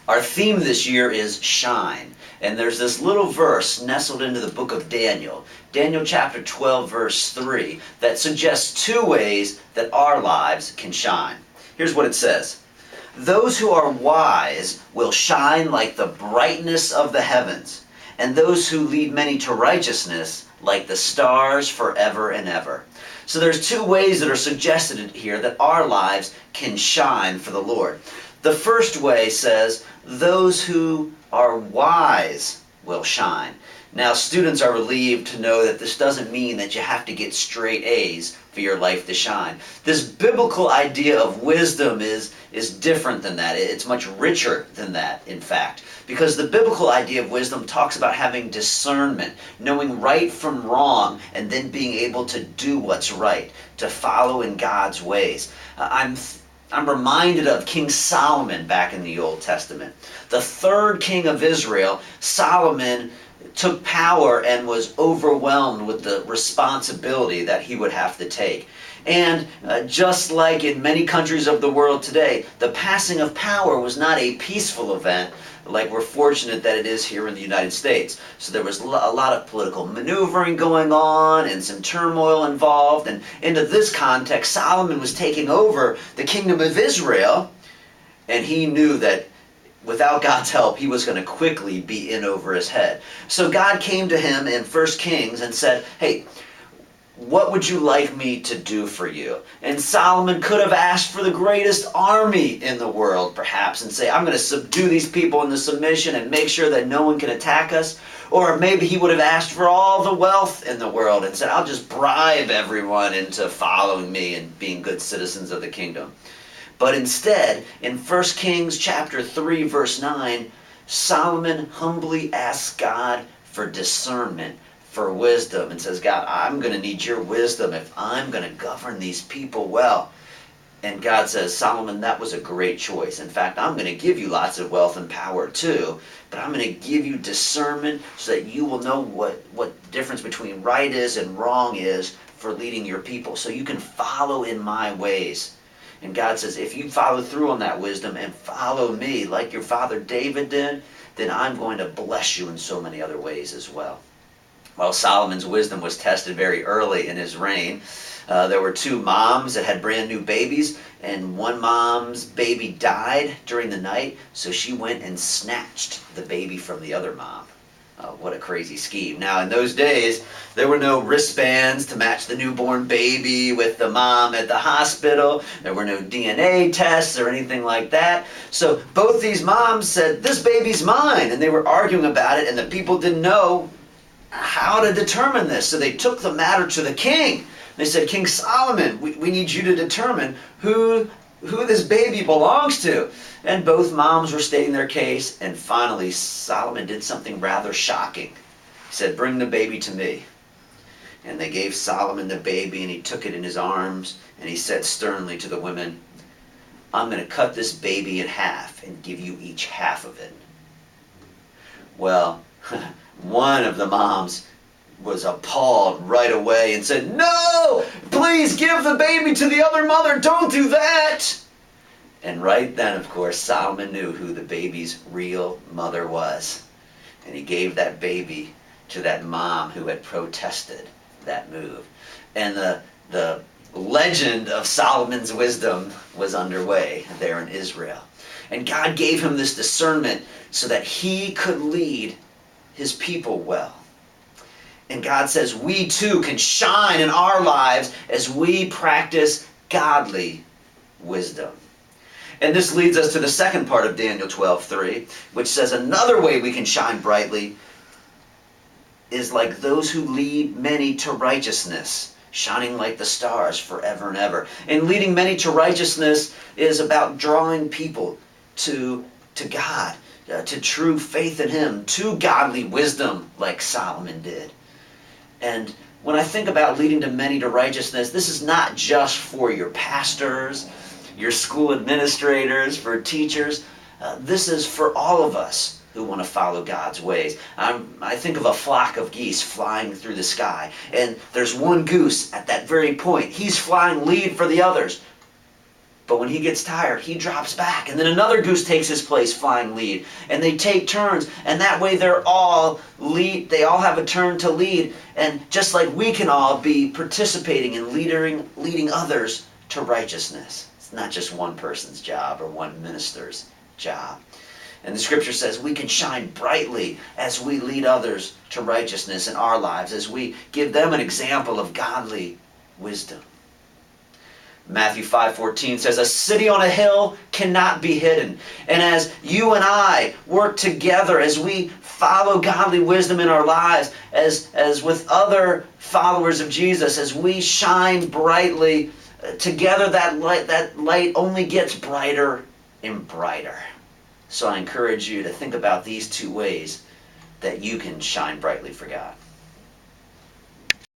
Our theme this year is shine. And there's this little verse nestled into the book of Daniel, Daniel chapter 12, verse 3, that suggests two ways that our lives can shine. Here's what it says. Those who are wise will shine like the brightness of the heavens, and those who lead many to righteousness like the stars forever and ever. So there's two ways that are suggested here that our lives can shine for the Lord. The first way says, those who are wise will shine. Now, students are relieved to know that this doesn't mean that you have to get straight A's for your life to shine. This biblical idea of wisdom is different than that. It's much richer than that, in fact. Because the biblical idea of wisdom talks about having discernment, knowing right from wrong, and then being able to do what's right, to follow in God's ways. I'm reminded of King Solomon back in the Old Testament. The third king of Israel, Solomon, took power and was overwhelmed with the responsibility that he would have to take. And just like in many countries of the world today, the passing of power was not a peaceful event like we're fortunate that it is here in the United States. So there was a lot of political maneuvering going on and some turmoil involved. And into this context, Solomon was taking over the kingdom of Israel, and he knew that without God's help, he was going to quickly be in over his head. So God came to him in 1 Kings and said, hey, what would you like me to do for you? And Solomon could have asked for the greatest army in the world, perhaps, and say, I'm going to subdue these people into submission and make sure that no one can attack us. Or maybe he would have asked for all the wealth in the world and said, I'll just bribe everyone into following me and being good citizens of the kingdom. But instead, in 1 Kings chapter 3, verse 9, Solomon humbly asks God for discernment, for wisdom, and says, God, I'm going to need your wisdom if I'm going to govern these people well. And God says, Solomon, that was a great choice. In fact, I'm going to give you lots of wealth and power too, but I'm going to give you discernment so that you will know what the difference between right is and wrong is for leading your people, so you can follow in my ways. And God says, if you follow through on that wisdom and follow me like your father David did, then I'm going to bless you in so many other ways as well. Well, Solomon's wisdom was tested very early in his reign. There were two moms that had brand new babies, and one mom's baby died during the night, so she went and snatched the baby from the other mom. What a crazy scheme. Now, in those days, there were no wristbands to match the newborn baby with the mom at the hospital. There were no DNA tests or anything like that. So both these moms said, this baby's mine, and they were arguing about it, and the people didn't know how to determine this. So they took the matter to the king. They said, King Solomon, we need you to determine who this baby belongs to. And both moms were stating their case, and finally Solomon did something rather shocking. He said, bring the baby to me. And they gave Solomon the baby, and he took it in his arms, and he said sternly to the women, I'm going to cut this baby in half and give you each half of it. Well, one of the moms was appalled right away and said, no, please give the baby to the other mother. Don't do that. And right then, of course, Solomon knew who the baby's real mother was. And he gave that baby to that mom who had protested that move. And the legend of Solomon's wisdom was underway there in Israel. And God gave him this discernment so that he could lead his people well. And God says we too can shine in our lives as we practice godly wisdom. And this leads us to the second part of Daniel 12:3, which says another way we can shine brightly is like those who lead many to righteousness, shining like the stars forever and ever. And leading many to righteousness is about drawing people to God, to true faith in Him, to godly wisdom like Solomon did. And when I think about leading to many to righteousness, this is not just for your pastors, your school administrators, for teachers. This is for all of us who want to follow God's ways. I think of a flock of geese flying through the sky, and there's one goose at that very point. He's flying lead for the others. But when he gets tired, he drops back. And then another goose takes his place, flying lead. And they take turns. And that way they all have a turn to lead. And just like we can all be participating in leading others to righteousness. It's not just one person's job or one minister's job. And the scripture says we can shine brightly as we lead others to righteousness in our lives, as we give them an example of godly wisdom. Matthew 5:14 says, a city on a hill cannot be hidden. And as you and I work together, as we follow godly wisdom in our lives, as with other followers of Jesus, as we shine brightly together, that light only gets brighter and brighter. So I encourage you to think about these two ways that you can shine brightly for God.